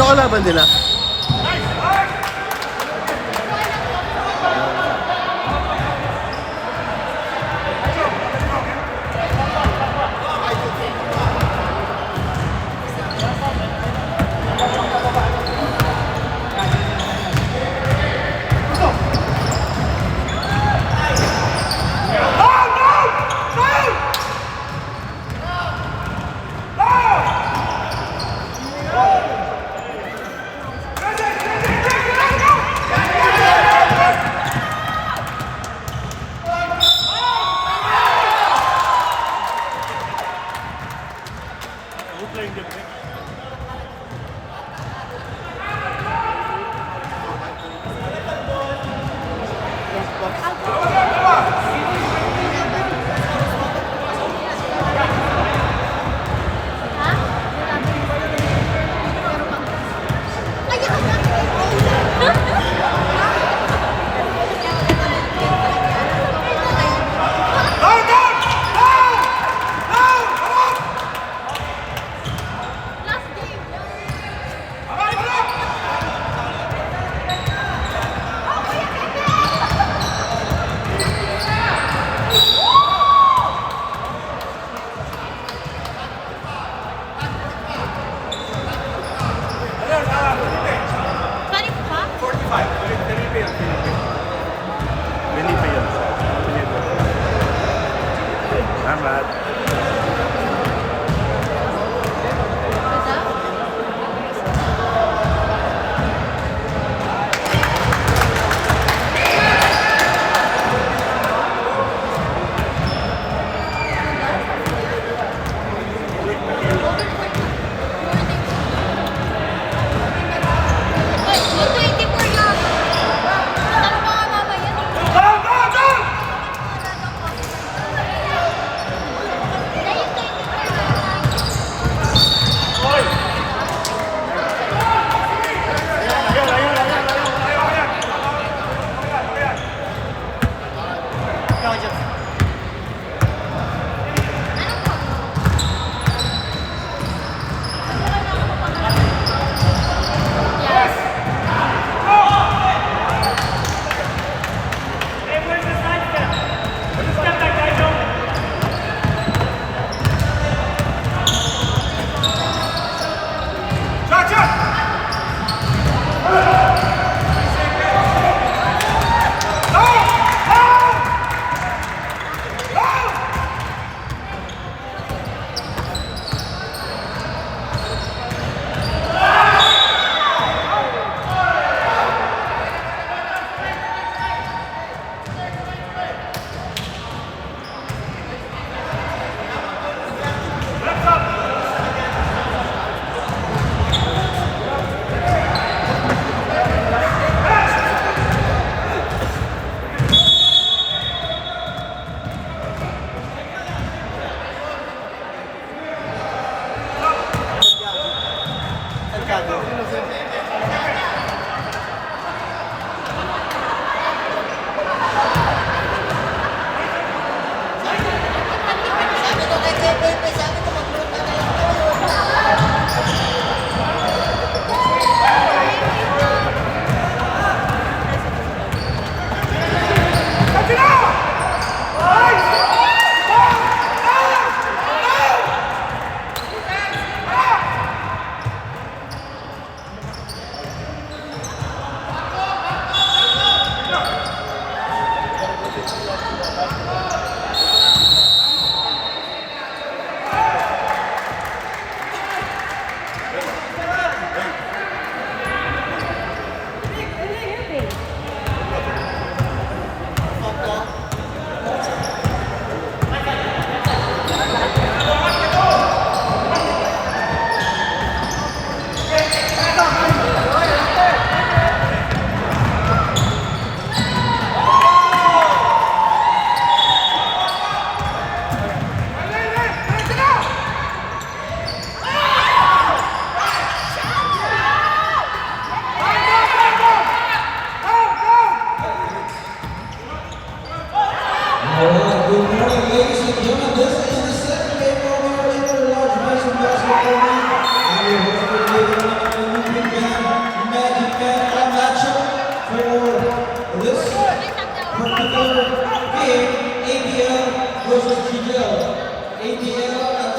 Sino kalaban nila?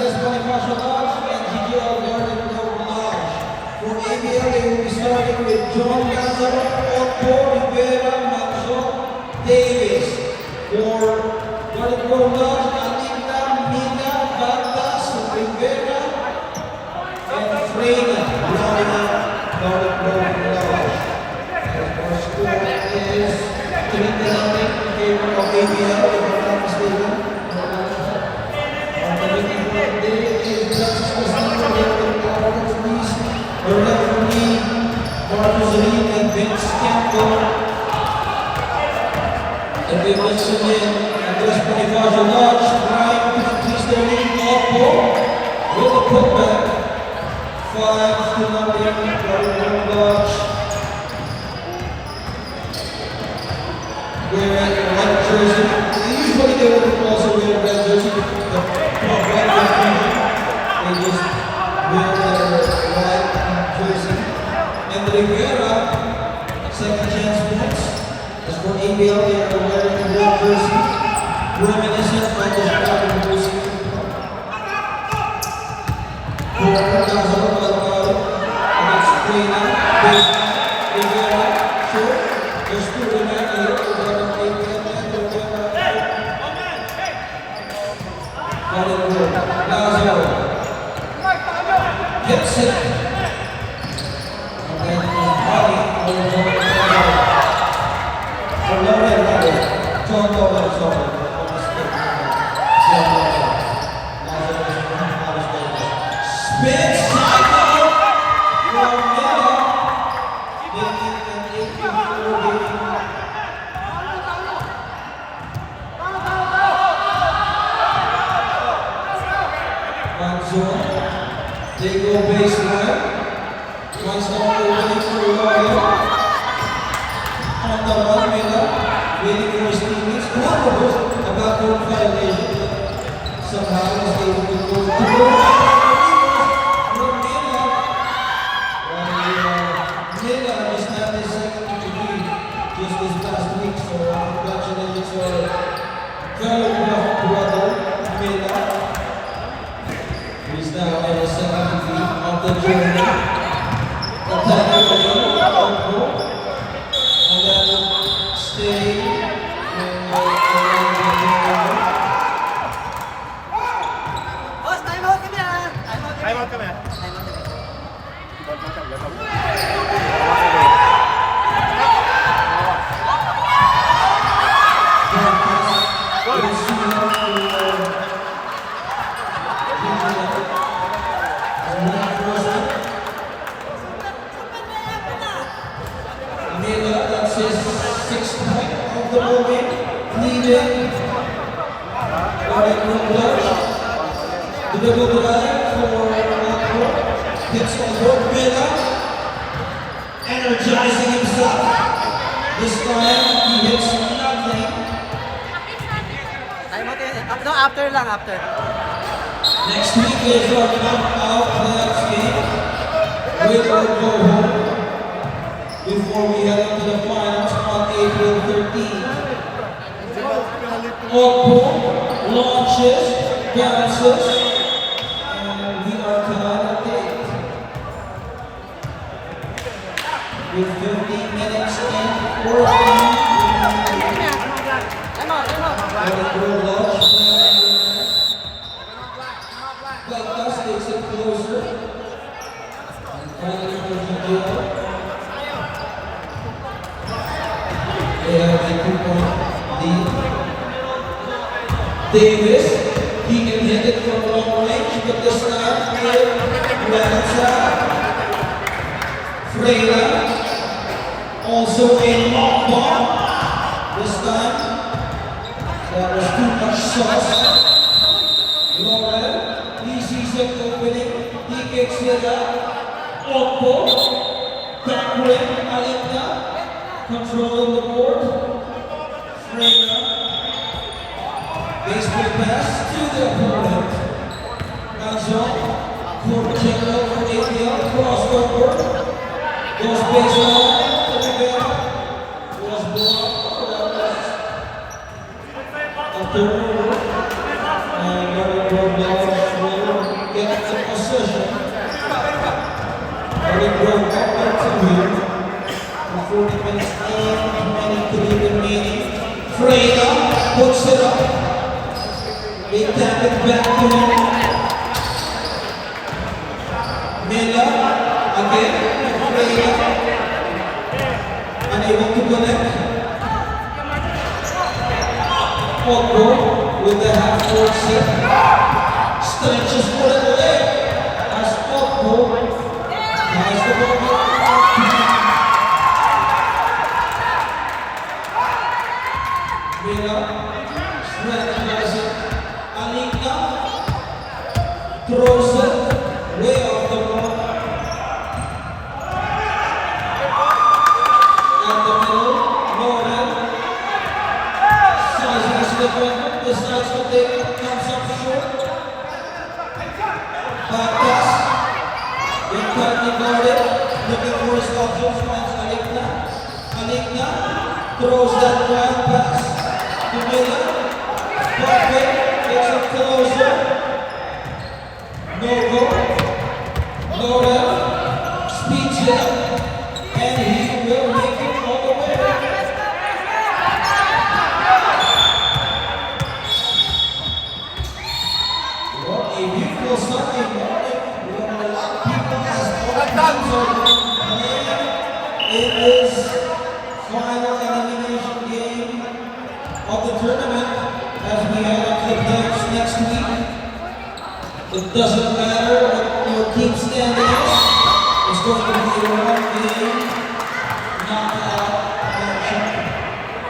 Francis Bonifacio Lodge and GGL Garden Grove Lodge. For ABL, they will be starting with John Lazaro, Otto, Rivera, Manso, Davis. For Garden Grove Lodge, Anita, Mina, Vargas, Rivera, and Freyna. Garden Grove Lodge. And our score is 3-0 in favor of ABL, if I'm not mistaken. The referee, Marcus Reed and Vince Campbell. And we mentioned in Andres Bonifacio Lodge, trying to increase their lead. Oppo with a putback. 5-0, Garden Lodge. Wearing a white jersey. Usually they would also wear a red jersey. They just wear their white jersey. And Rivera, second chance points. As for ABL, they are wearing a red jersey, reminiscent of the Chicago Bulls. For Lazaro Alvaro, against Freyna, baseline, Rivera, short. There's two remain here, ABL and Rivera. Lazaro hits it. Spin cycle from Miller, making an 8-4 game. Manzo, they go baseline. Once now opening for Loria. On the run, Miller, waiting for his teammates. Probably a backdoor violation. Somehow was able to go to Miller just had his second degree just this past week, so congratulations to our fellow brother, Miller. He's now in his second degree of the journey. Attacking the Oppo, and then stay in the Miller, that's his 6th point of the moment, leading Garden Grove Lodge. The double drive for Otto, hits on board Miller, energizing himself. This time he hits nothing. No, after lang, after. Next week is our knockout playoffs game. With or go home before we head into the finals on April 13th. Oppo launches, bounces, and we are tied at 8. With 15 minutes and 4 Galtas takes it closer. And finally for GGL. They have a 2-point lead. Davis, he can hit it from long range, but this time it lands out. Freyna, also a long bomb. This time, that was too much sauce. Laurel, he sees it opening, he kicks it out. Oppo, back rim, Alita, controlling the board. Freyna, baseball pass to the opponent. Manzo, for general for ABL, crossover, goes baseline to Rivera, was blocked. Turnover, and Garden Grove Lodge will 40 minutes in, 23 remaining. Freya puts it up. They tap it back to him. Miller again. Freya unable to connect. Pogba with the half-court set. Stretches for the leg. As Pogba has the ball. Miller strategizes it. Alina throws it way off the mark. In the middle, Nolan sizes the defender, decides to take it, comes up short. Back pass, tightly guarded, looking for his options, finds Alina. Alina throws that wild pass to Miller. Perfect, takes it closer. No go. Nolan speeds it up, and he will make it all the way. What a beautiful Sunday morning. We have a lot of people as all times are playing. It is final elimination game of the tournament as we head up to the playoffs next week. It doesn't matter what your team standing is. It's going to be a one-game knockout action.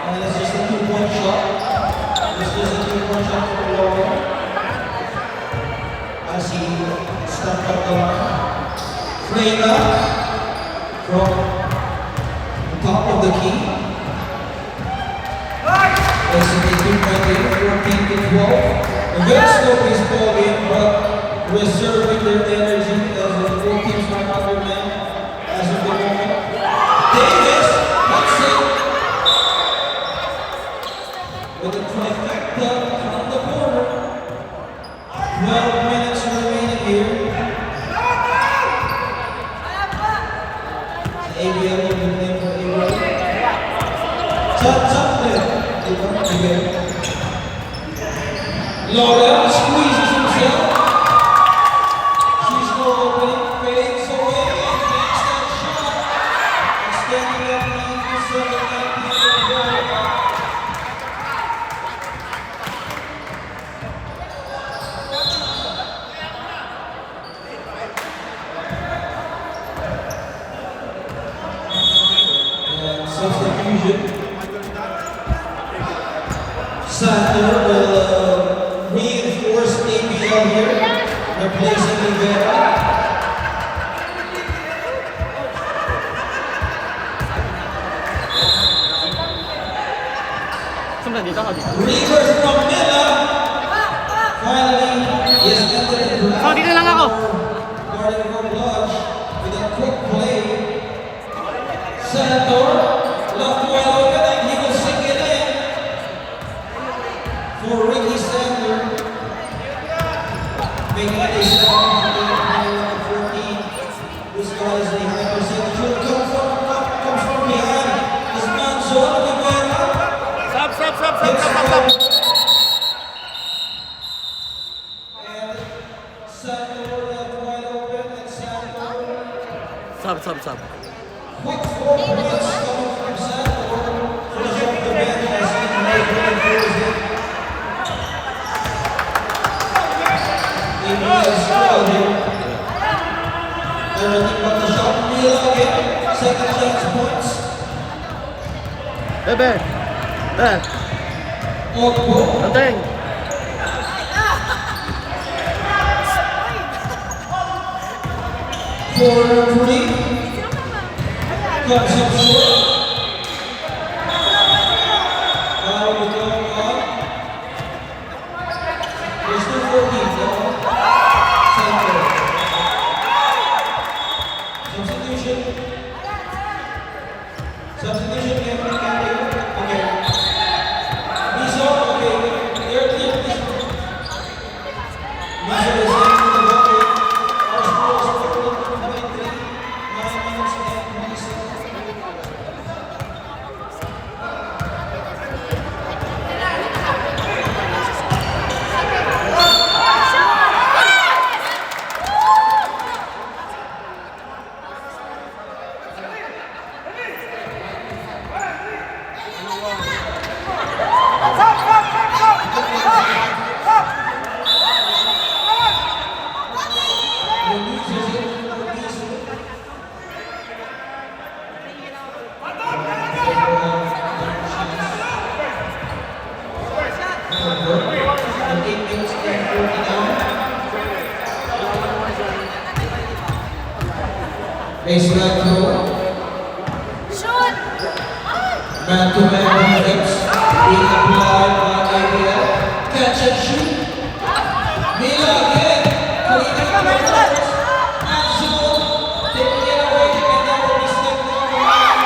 And it's just a two-point shot. This is a two-point shot for Laura. As he stepped up the line. Freya from the top of the key. Basically 2-point game, 14 to 12. A very slow pace ball game, but reserving their energy as the both teams are under men as of the moment. Davis hits it with a trifecta from the corner. 12 minutes remaining here. ABL will be playing for ABL. Top there. They come together. Laurel squeezes himself. She's no opening, fades away, and makes that shot. Extending up 97, 19. And substitution. Sander will reinforce ABL here, replacing Rivera. Reverse from Miller. Finally, he has entered the draft. Oh, dito lang ako. Guarding for Lodge with a quick play. Senator left wide open and he will sink it in for Ricky Sander. Making it a 7-14. This guy is a high percentage. Comes from behind. His man John Rivera. Stop. And Sander left wide open and Sander. Stop. Quick 4 points coming from Sander. Fresh off the bench as he reinforces it. ABL struggled here. Everything but the shot. Mila again. Second chance points. Bebe. Ogbo. Dating. Corner 3. Comes up short. Foul will go on. There's 2:14 though. Center. Substitution. Game. Okay. Miso, okay. They're Miso. Miso is in the bucket. Our score is 14-23. 9 minutes and 20 seconds. Baseline throw. Shoot! Man-to-man defense being applied by ABL. Catch and shoot. Mila again. Cleaning up the balls. And Zul taking it away. And that will be stepped on the line.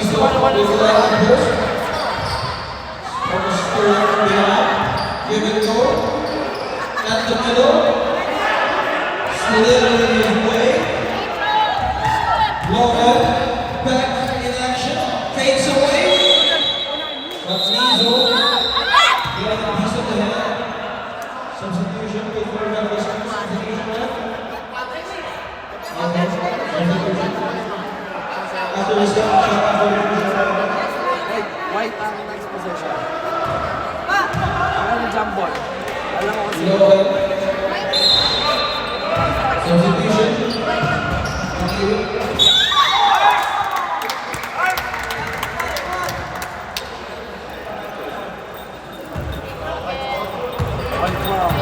Zul with the left post. From the score behind. Give it to him. At the middle. Slithering his way. Logan. Back in action. Fades away. But Nizo. Getting a piece of the head. Substitution before that was substitution left. After the second shot, after the first shot. White ang next position. Ano jump ball? Alam mo kasi. Logan. Substitution. Akiri. One twelve.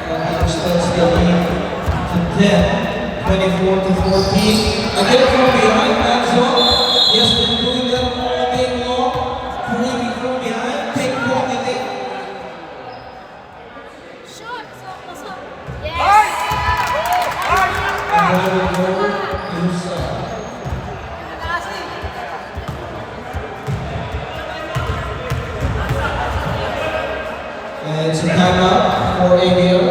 And he extends the lead to 10, 24 to 14. Again from behind, Manzo. He has been doing that all game long. Creeping from behind, pickpocketing. Shoot! Yes! And that will go to his side. And it's a timeout for ABL.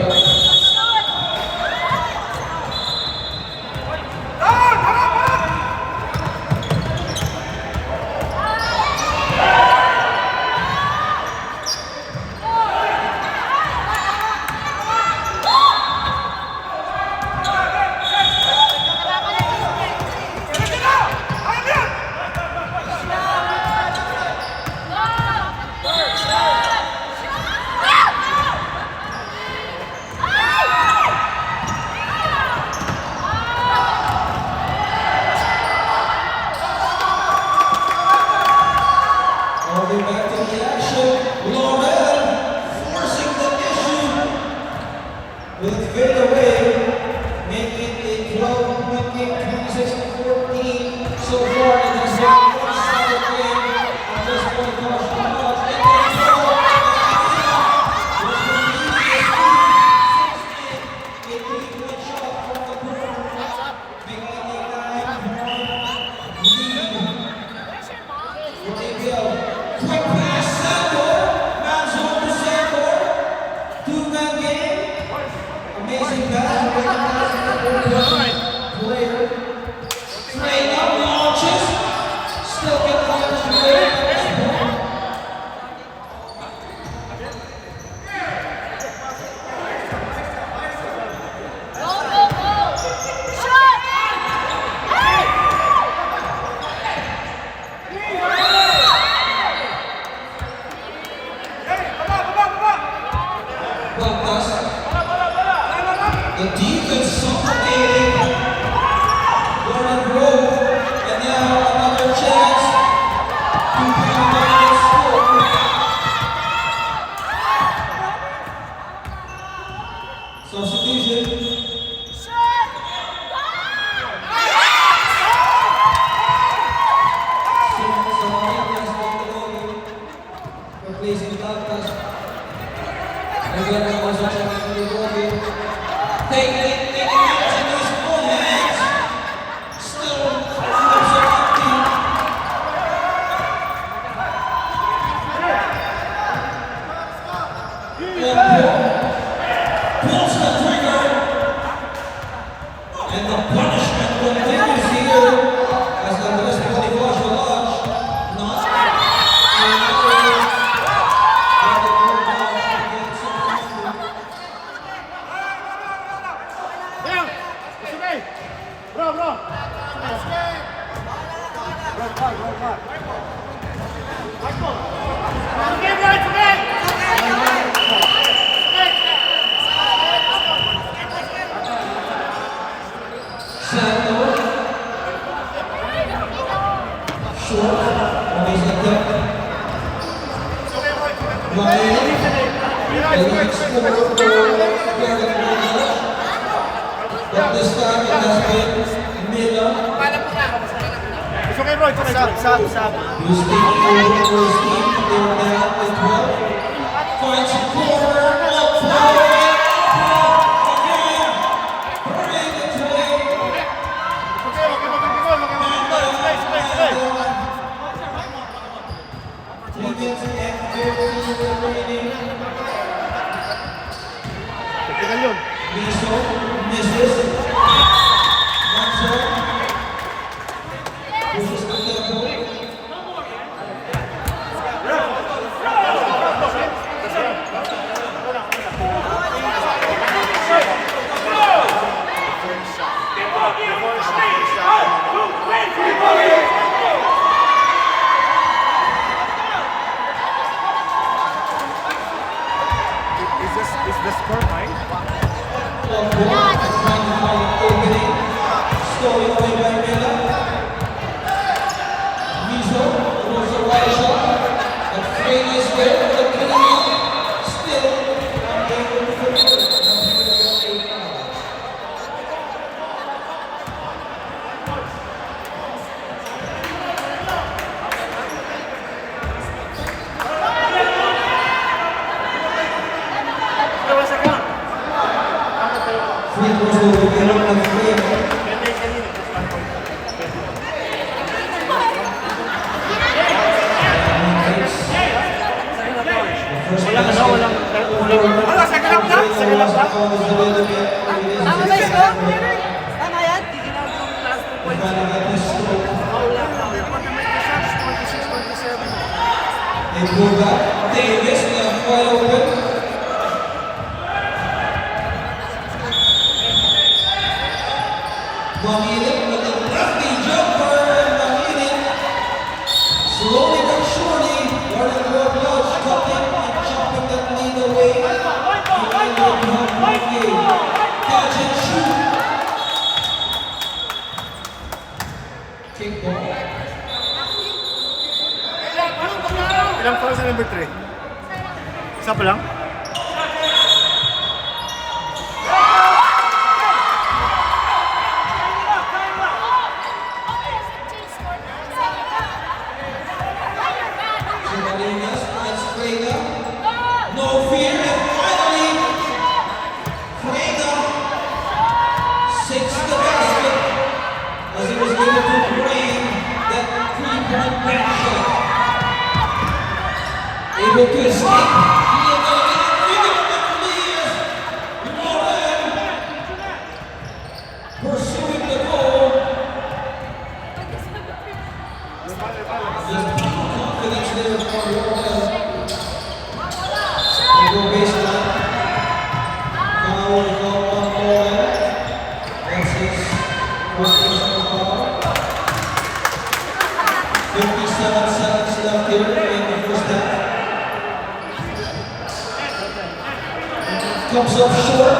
All the way back to the action. Lauren forcing the issue. With fade away, making it 12-point game, 26-14 so far in the second game. At this point, Josh Lodge in control. A 3-point shot from the corner, making it a 9-point lead. For ABL. Quick pass, Sandor. Manzo to Sandor. Two-man game. Amazing pass. Player. Train up, launches. Still get the play. Go, go, go! Shoot! Hey! Baptas. The defense suffocating. Gordon Grove. And now another chance to pound on the score. Substitution. Shoot! Replacing Baptas. Again, that was a chance for the goalie. Taking it into his own hands. Still flips it empty. Pulls the trigger. And the punishment continues here as the rest of the Josh Lodge not Bro, bro. Roll card, roll card. score for Florida Bulldogs. But this time it has been Miller It's okay, bro. It's okay. Stop. who's taking over for his team. They're down with 12. Finds a corner of Florida. Again, bring it to him. Minutes and 15 remaining. Tingnan yun. Miso misses. Manso pushes the tempo. Is the score right? On board, trying to find an opening. Stolen away by Miller. Miso throws a wide shot. And Frey is there for the Canadian. Still unable to finish. Free throws over Miller and Frey. Tama ba yung score? Tama yan. Tignan mo yung last 2 points. Foul lang. Shots, 26-27. They pull back. Davis left wide open. Mangilin with a lefty jumper. Mangilin slowly but surely running the road lodge, cutting and chopping that lead away. Catch and shoot. Kick ball. Ilang foul sa number 3? Isa pa lang? Sibalinas finds Freda. No fear, and finally, Freda sinks the basket as he was able to bring that three-point bank shot. Able to escape. Pursuing the goal. Just confidence there for Lauren. They go baseline. Foul call on Lauren. That's his first personal foul. 57 seconds left here in the first half. Comes up short,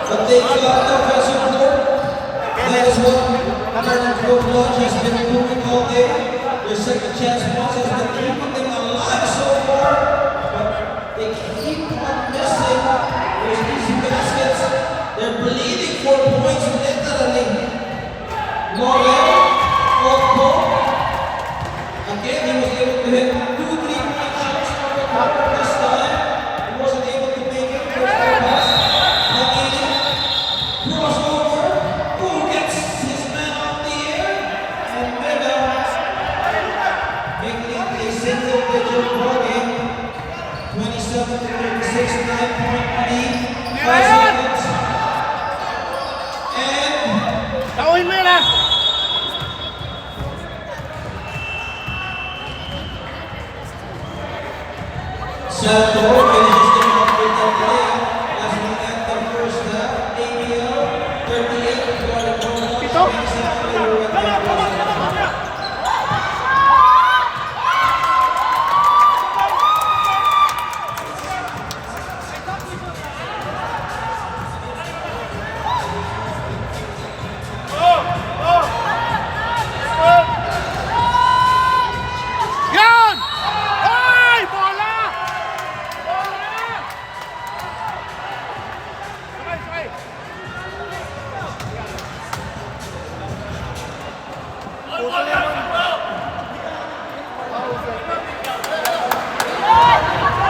but they got the offensive board. That is what Garden Grove Lodge has been doing all day. Their second chance once has been keeping them alive so far, but they keep on missing those easy baskets. They're bleeding for points literally. Lauren, Otto, again he was able to hit 2 3-point shots from the corner this time. He wasn't able to make it. Crossover, who gets his man off the air, and Mega making it a single-digit ball game, 27-36, 9-point lead.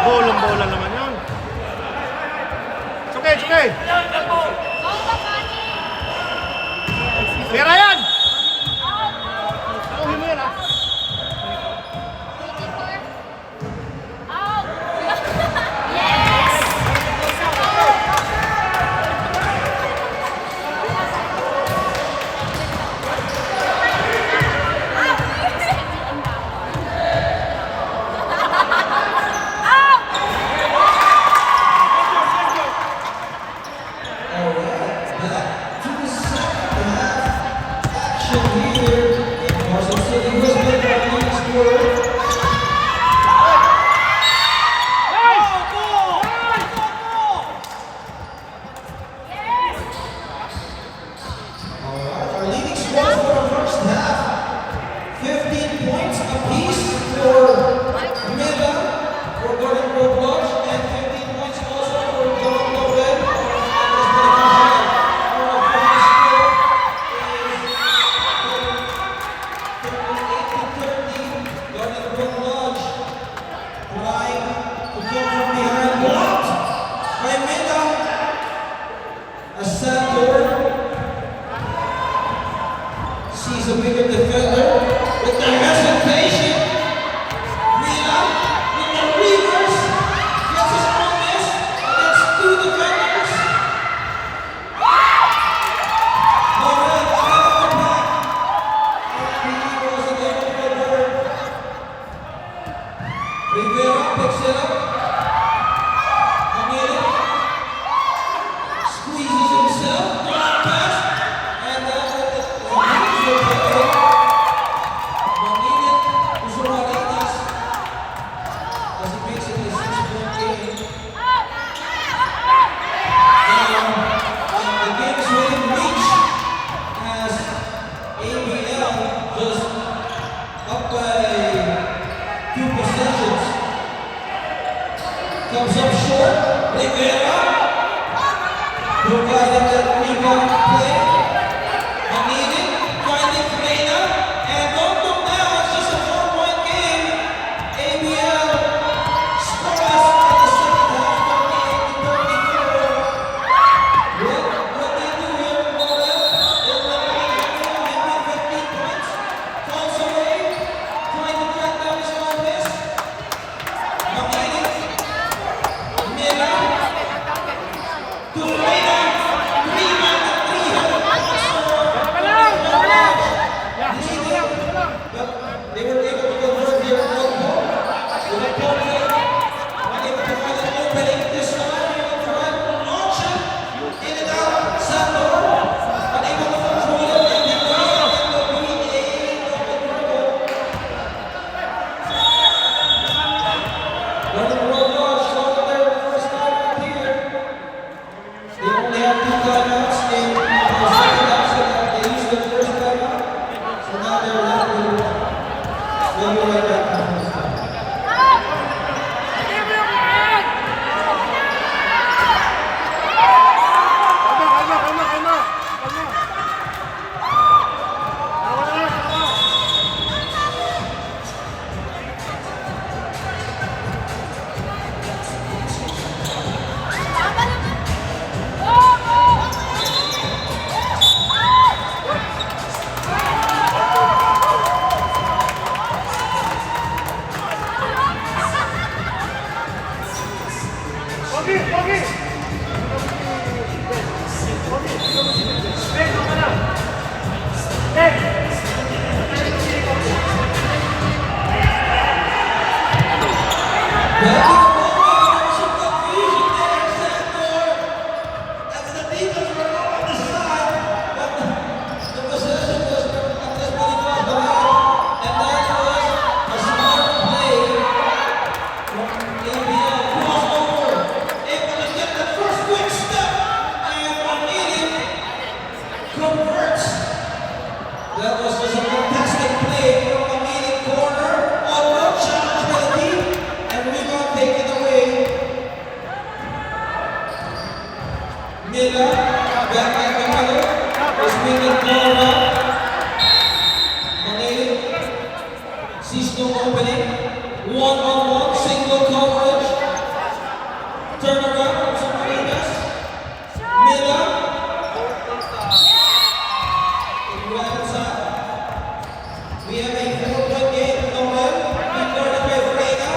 Bolang-bola naman yun. It's okay, it's okay. Go, Bakani! Sige, Ryan! Out, out, out! Tauhin mo yan, ha? 84. Out! Yes! Back to the second half action here in Carson City. Who's been the leading scorer? Alright, our leading scores for the first half. 15 points apiece for Mila, for Gordon Robles, and 15 points also for John Logan. Our final score is 38-30. Gordon Robles trying to come from behind, blocked by Mila. A Santor sees a bigger defender with the hesitation. Mila with the reverse gets his own miss against two defenders. Morel out of the back. And he was able to avert. Rivera picks it up. Camilo squeezes himself. Drop pass. And that as he makes it a 6-point game. The game's within reach as ABL just up by 2 possessions. Comes up short. Rivera providing that rebound play. Maninin finding Freyna, and don't look now, it's just a 4-point game. ABL scores in the second half, 38-34. What they do here, Morel, is like 15 points, falls away, trying to track down his own miss. Maninin, Mila, to Freyna, rebound, 3 Miller, back at the middle, is making Florida. Manili sees no opening. One-on-one, single coverage. Turnaround from Samaritas. Miller. Right inside. We have a 4-point game. Noel, recorded by Freda.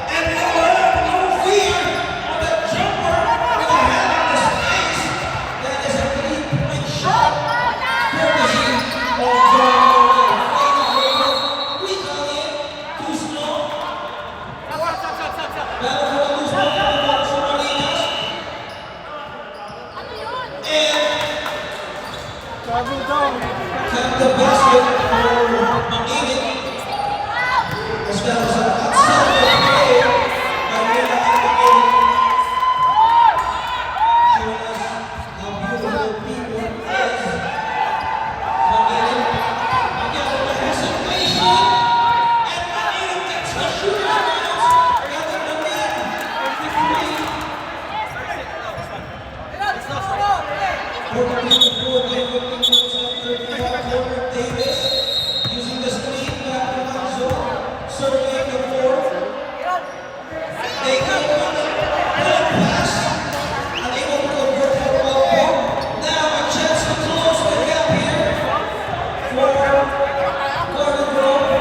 And Noel, no fear on the jumper with a hand in the space. That is a 3-point shot. Courtesy of John Noel. Freda over. Retaliate. Too slow. Battle for the loose ball from Samaritas. And Sabi down. tap the basket for Manili. As that was an outstanding play by Rita Abigail. Showing us how beautiful people is. Manili. Again, the hesitation. And Manili gets the shooter's bounce. Rather than net. 53. Davis using the screen back to Manzo, surveying the floor. They got one pass, unable to convert for Walpo. Now a chance to close the gap here for Gordon Grove.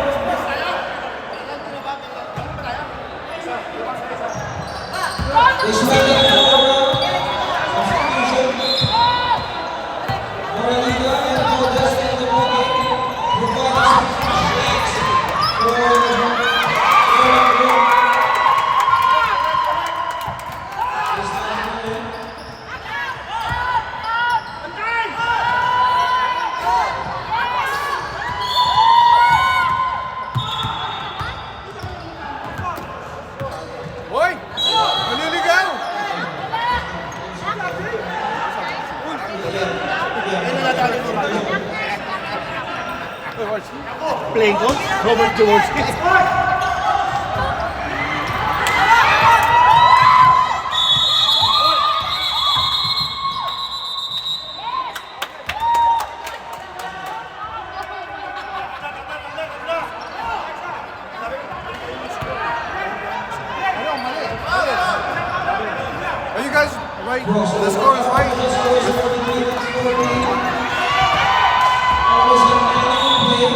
They smack it forward. Substitution. Moraliga and Modesta in the ballgame, providing some shakes for Gordon Grove. This time in. Hoy! Maliligaw! Playing coach? Robert Jaworski. Are you guys right? The score is right? Almost an inning play.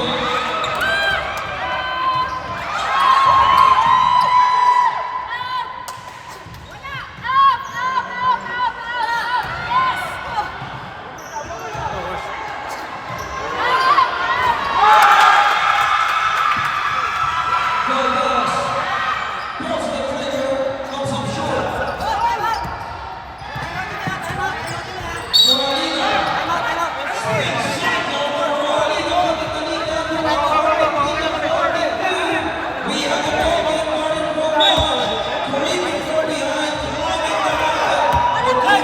Valdez pulls the trigger, comes up short. Moraliga. Moraliga with the lead down to we have the ball by Martin Romage. Creeping from behind, climbing the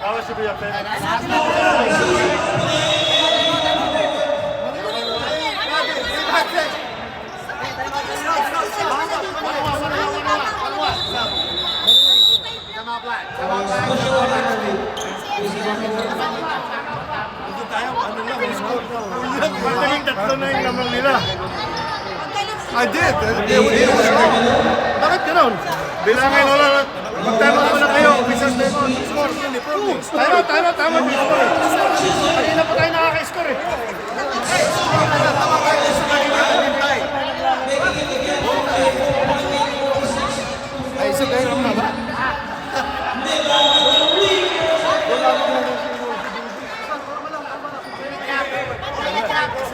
That should be a pen. special referee. Magaling tatlo na yung lamang nila. I did. They were strong. Bakit ganun? Bilangin wala na. Mag-time out na kayo. Officers time out. Score. Time out. Tama. Kanina pa tayo nakaka-score eh. Ay, isa tayo lang na ba?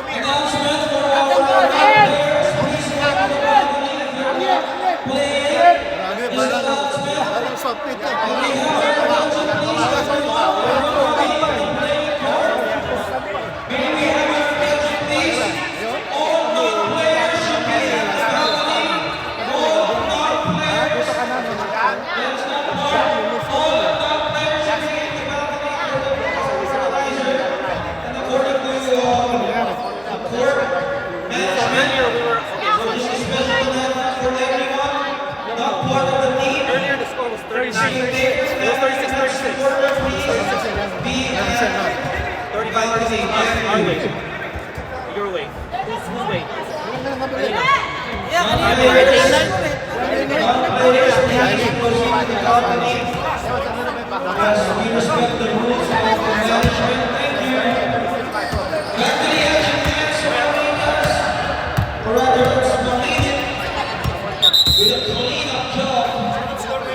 Announcement for our players. Please welcome the player. This announcement. Parang sa pit. We have our attention, please. May we have our attention, please? All non-players should be in the balcony. All non-players. That's not part. All non-players should be in the balcony for the fertilizer. And according to court management, so this is special announcement for everyone, not part of the team. Earlier the score was 30. Your way. Whose way? Yeah, kanina. Yes, we respect the rules of management. Thank you. Back to the action man surrounding us. Or rather, let's complete it with a clean-up job.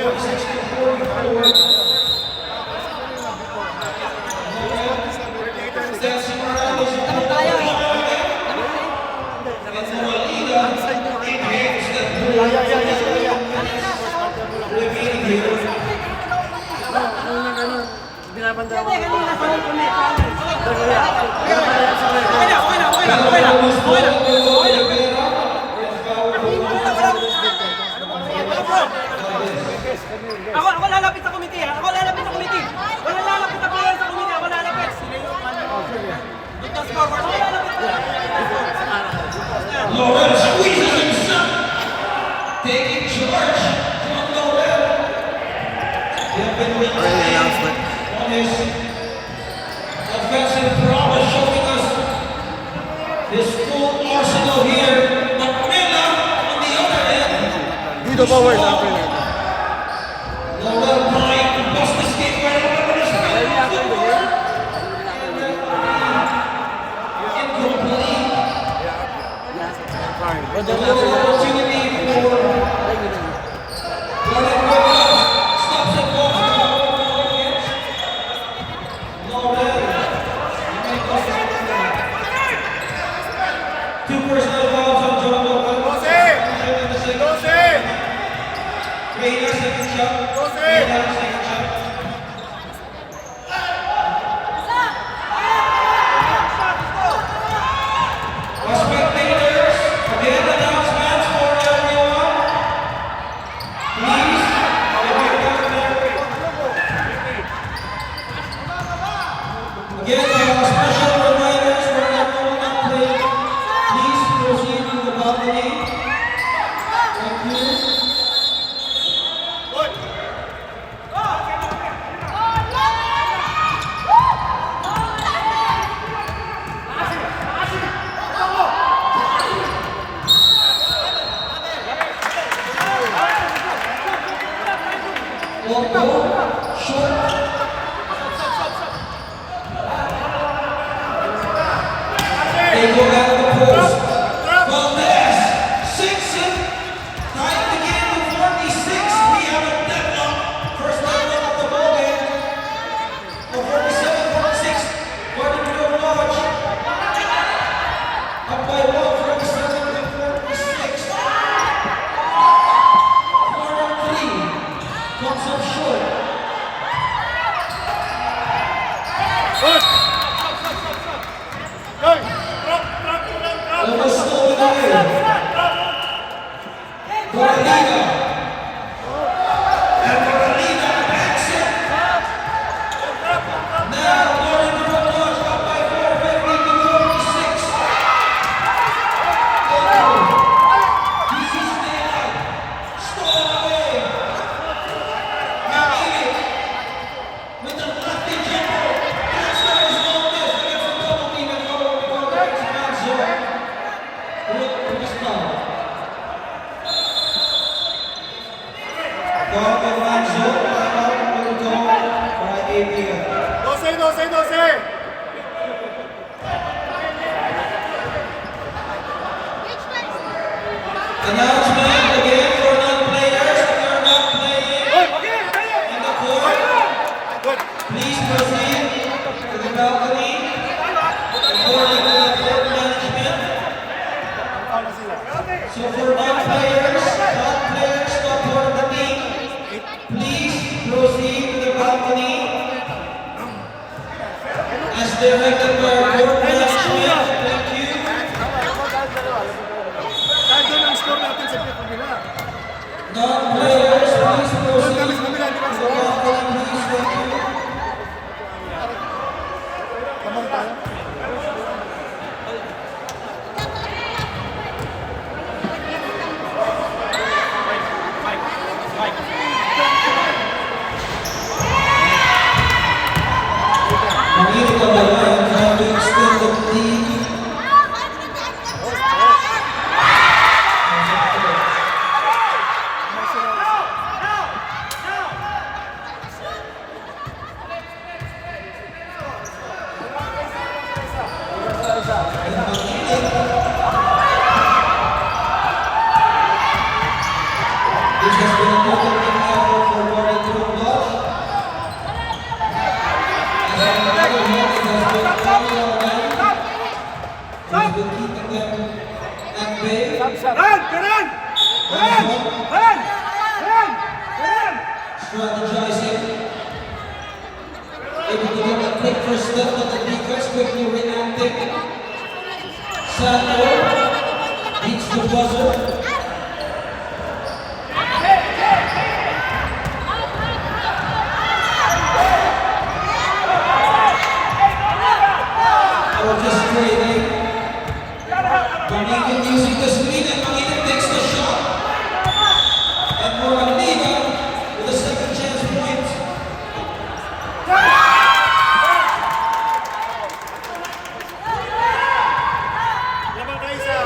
46 to 44. Dancing around was a and Moralida indicates that remaining here. Ako lalapit sa committee, ha? Ako lalapit sa committee. Wala lalapit na player sa committee. Ako lalapit. Laurel squeezes himself, taking charge from Laurel. They have been relying on his offensive prowess, showing us his full arsenal here. But Mela, on the other hand, Dito forward after that. Laurel trying to bust the skate right over his feet. Incomplete. Little opportunity for Gordon Williams. Stops it off the Laurel. Two personal fouls on John Logan. Reyna, second shot. Reyna, second shot. Spectators, again announcements for everyone. Please, again, special reminders for everyone not playing. Please proceed to the balcony. Thank you. One goal, short. They go back to the post. Valdez, Simpson, tied the game to 46. We have a deadlock. First deadlock of the ball game. For 47-46, Gordon Grove Lodge. Up by 47-46. Corner 3 comes up short. Almost stolen away. Moralida. And Moralida backs it. Now Gordon Grove Lodge up by 450-46. DC staying out. Stolen away. McEwitt with the lefty jumper. That's not his long miss. They get some double team and go over the man zone. Look for this foul. Dog and man zone. Timeout will go by ABL. 12. Announcement again for non-players. If you're not playing in the court, please proceed to the balcony according to the court management. So for non-players not part of the team, please proceed to the balcony as directed by our court management. Thank you. Kahit doon ang score natin sa kabila. Non-players, please proceed Kami to sa kabila, di ba? the balcony, please. Thank you. Tamang tayo. Strategizing. Able to get a quick first step on the defense, quickly reacting. Sandor beats the buzzer. Orchestrating. Pangingin using the screen and Pangingin takes the shot. And Moraliga with a second chance point. Laban ka isa.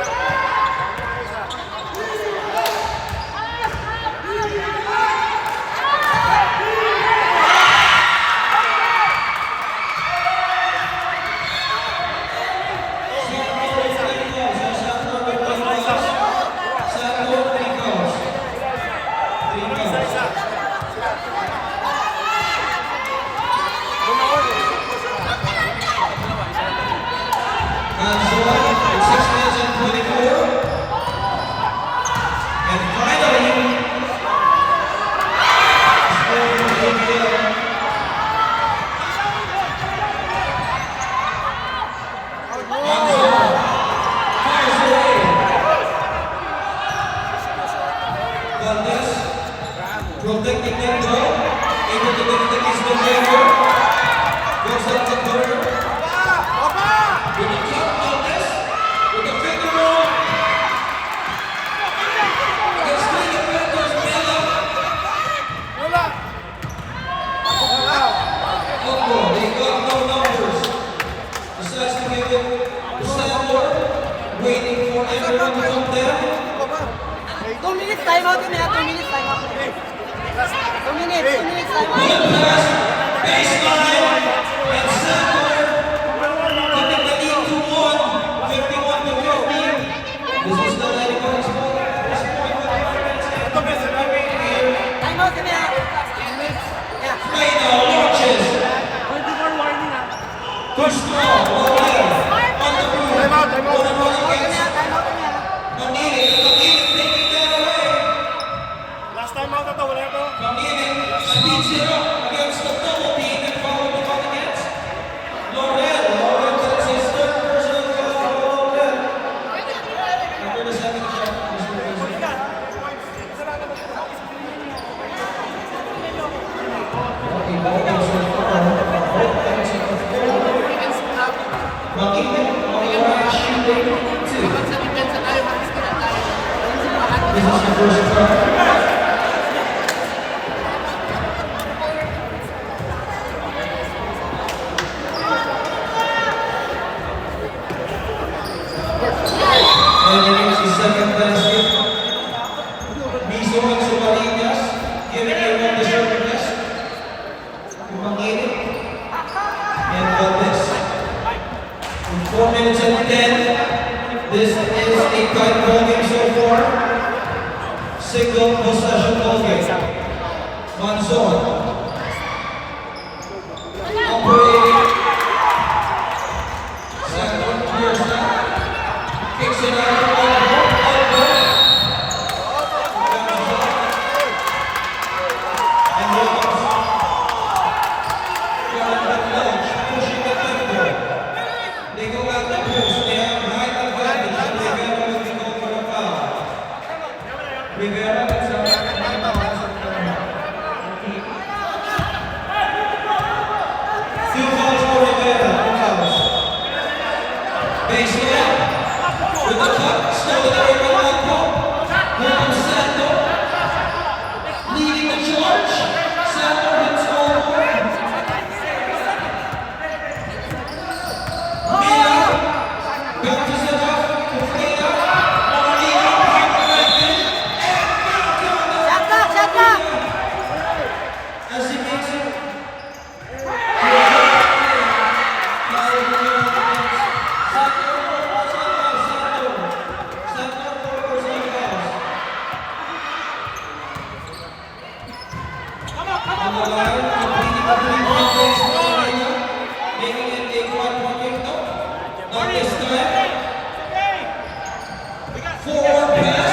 Protecting that ball, able to get the kiss the chamber, goes up the corner, with the top Valdez, with the finger roll, against three defenders, Mela. Oh, they got no numbers. Decides to give it to Sandor, waiting for everyone to come down. 2 minutes time out na yan, 2 minutes time out. 2 minutes time out. Good pass, baseline, and Sandor getting the lead to 1, 51 to 50. This is the anybody's ball. Time out na yan. Yeah. Reina launches. Too strong, Morel, on the move. Time out, time out. On the run Time against out na yan. Pangingin taking that away. Last time out na to, wala to. Pangingin speeds it up against the double team and followed the run against Laurel. Laurel takes his third personal foul. Laurel. After the second shot, Mr. President. Okay, ball goes in front. Pangingin on the right, shooting 2. This is the first time. And against the second basket, Miso and Sumalinas giving a well-deserved rest to Pangingin and Valdez. In 4 minutes and 10, this is a tight ball game so far. Single possession ball game. Manzon operating. Sandor clears that. Kicks it out. And Williams. Got the launch, pushing the tempo. They go out the post. They have right advantage. And Rivera will be called for a foul. Rivera gets a few fouls for Rivera. Baseline. With the cut, still with the rebound pump. Here comes Sandor. Leading the charge. Sandor hits all four. Mila bounces it off to Freya. Moraliga behind the right pin. And back on the Shot clock, shot clock. as he makes it. On the line, completing the 3-point race for Arena, making it a 5-point game. Not this time. Forward pass.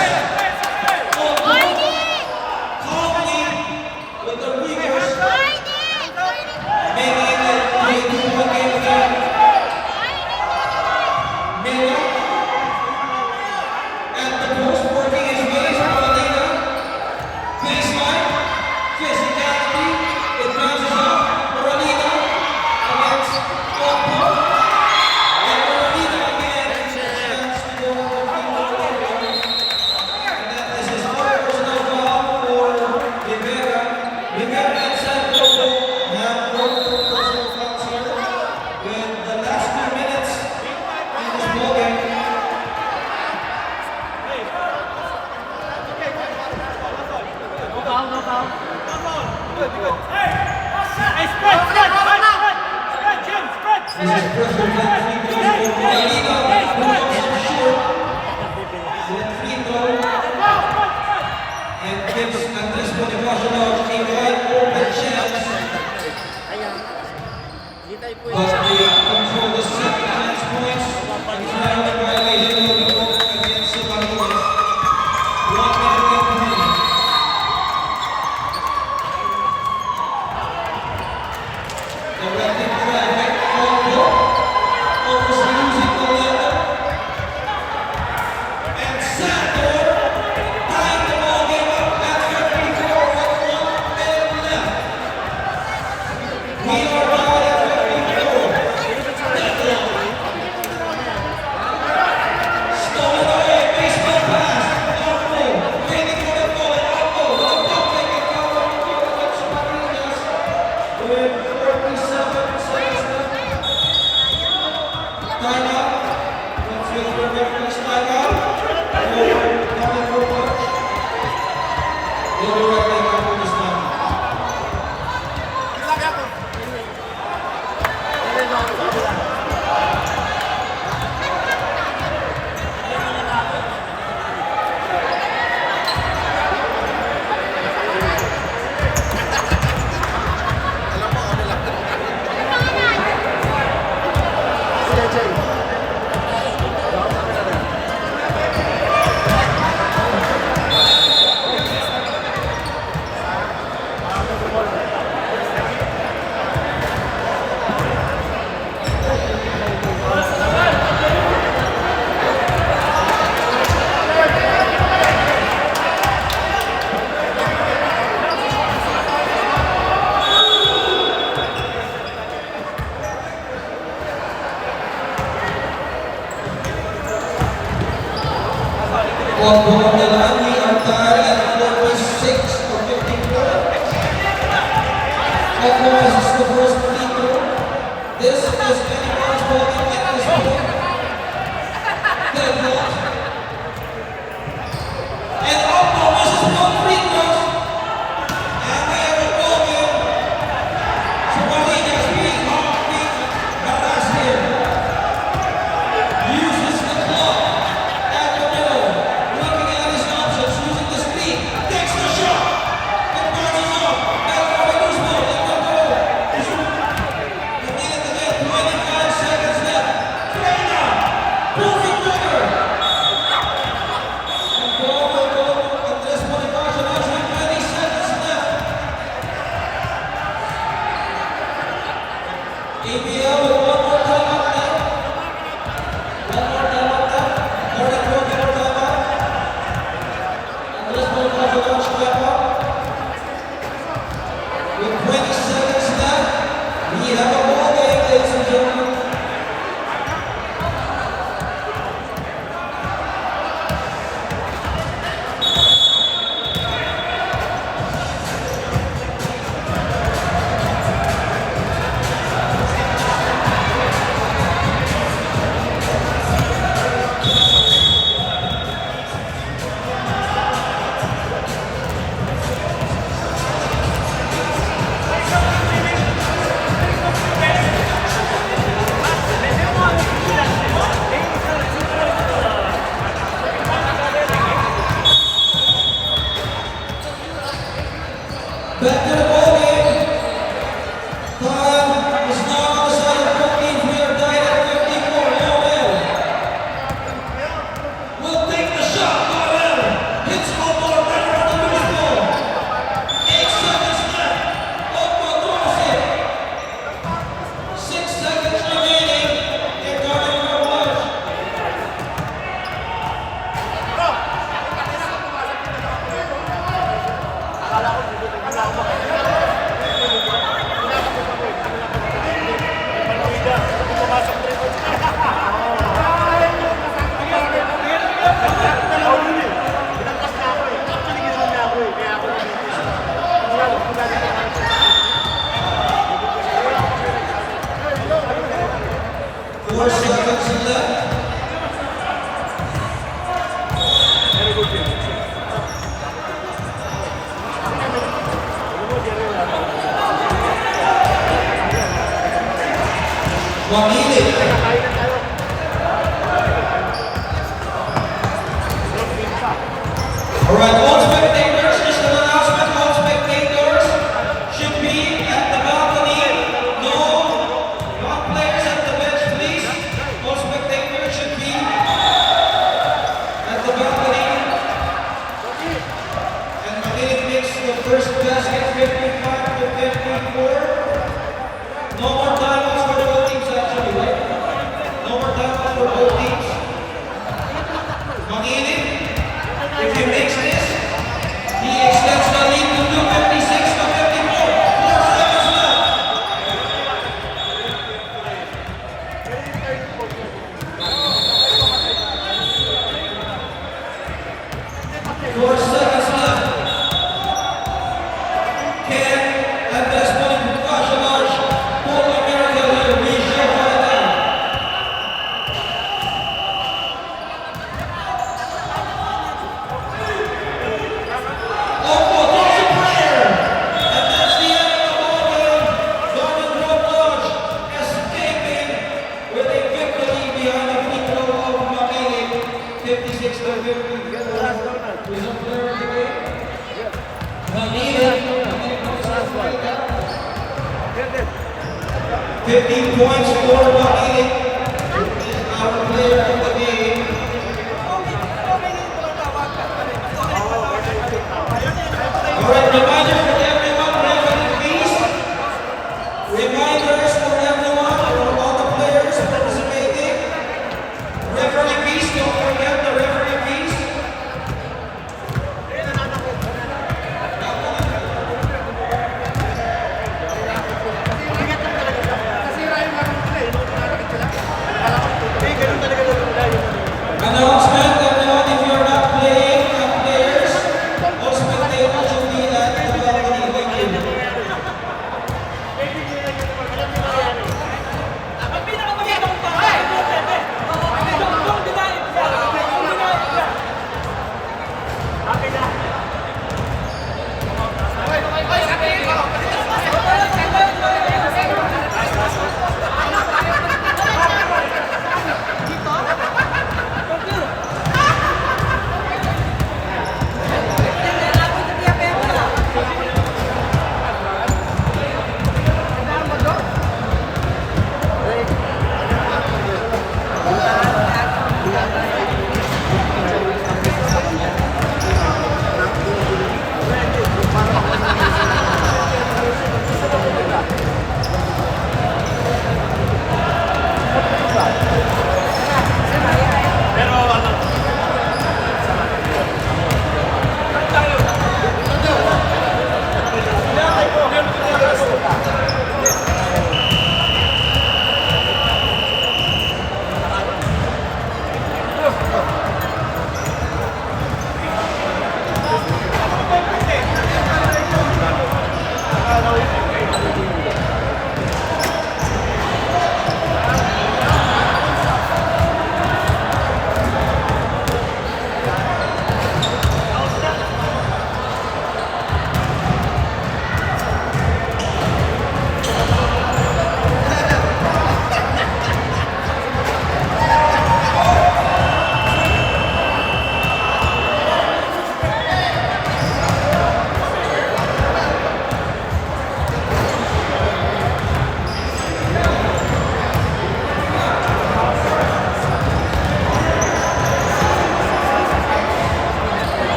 This is pressure that free throws for Paulina, who comes up short with free throw and gives Andres Bonifacio a wide open chance. But they control the second chance points and try the violation of the law against Sabarines. 1 minute remaining. The rapid traffic combo almost losing the level. And Sandor tying the ball game up at 54 with 1 minute left. We are tied at 54. Stolen away, baseball pass. Alpo, waiting for the ball. Alpo with a pump fake and cover on the field of Sabarines with 47 seconds left. Timeout. Let's wait for the referee's timeout. Coming for punch. They'll be right back after this time. On the line, we are tied at 46 or 54. Otherwise, it's the first free throw. This is anyone's ball game at this point. Deadlock. And Oppo misses 1 free throw. And we have a ball game. Sabarines being harassed here. Uses the clock at the middle. Looking at his options, using the speed. Takes the shot. It bounces off. Now for a loose ball. Let them go. We need to get 25 seconds left. Play now. Pulls it trigger. And ball will go to Andres Bonifacio. Now with 20 seconds left. ABL with one more time up left. One more time up left. More than 20 more time up. Andres Bonifacio launch back up. With 20 seconds left, we have a ball game, ladies and gentlemen. Mangilit. Alright, all spectators, just an announcement, all spectators should be at the balcony. No non-players at the bench, please. All spectators should be at the balcony. And Mangilit makes the first basket, 55 to 54. No more timeouts for the both teams actually, right? No more timeouts for both teams. Mangilit, if he makes this, he extends the lead to 256 to 54. 4 seconds left. Four seconds left. Ken at this point, Kashalaj, pull a miracle here. We should find out. Opo, lots of pressure. And that's the end of the ball game. Garden Grove Lodge escaping with a victory behind the free throw of Mangilit. 56 to 50. Who's up there in the game? Mangilit. 15 points for Mangilit. Is our player of the game. Alright, reminders for everyone, referee fees. Reminders for everyone, for all the players participating. Referee fees, don't forget the referee fees. Announcement, everyone, if you're not playing, players, all spectators should be at the balcony.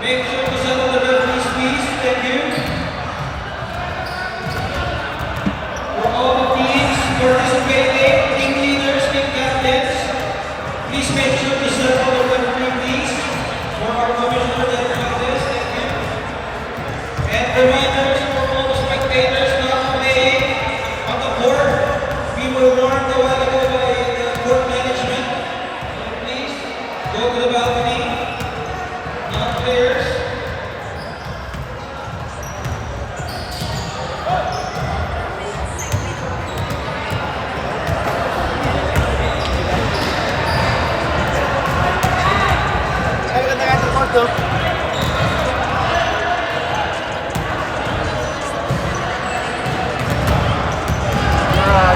Make sure to settle the referee's fees. Thank you. For all the teams participating, team leaders, team captains, please make sure to settle the referee fees for our commissioner and captains. Thank you. And reminders for all the spectators not playing on the court. We were warned a while ago by the court management. So please go to the balcony. Non-players. Ay, ganda ka sa court, oh.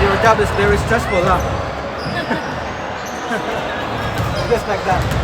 Your job is very stressful, huh? Just like that.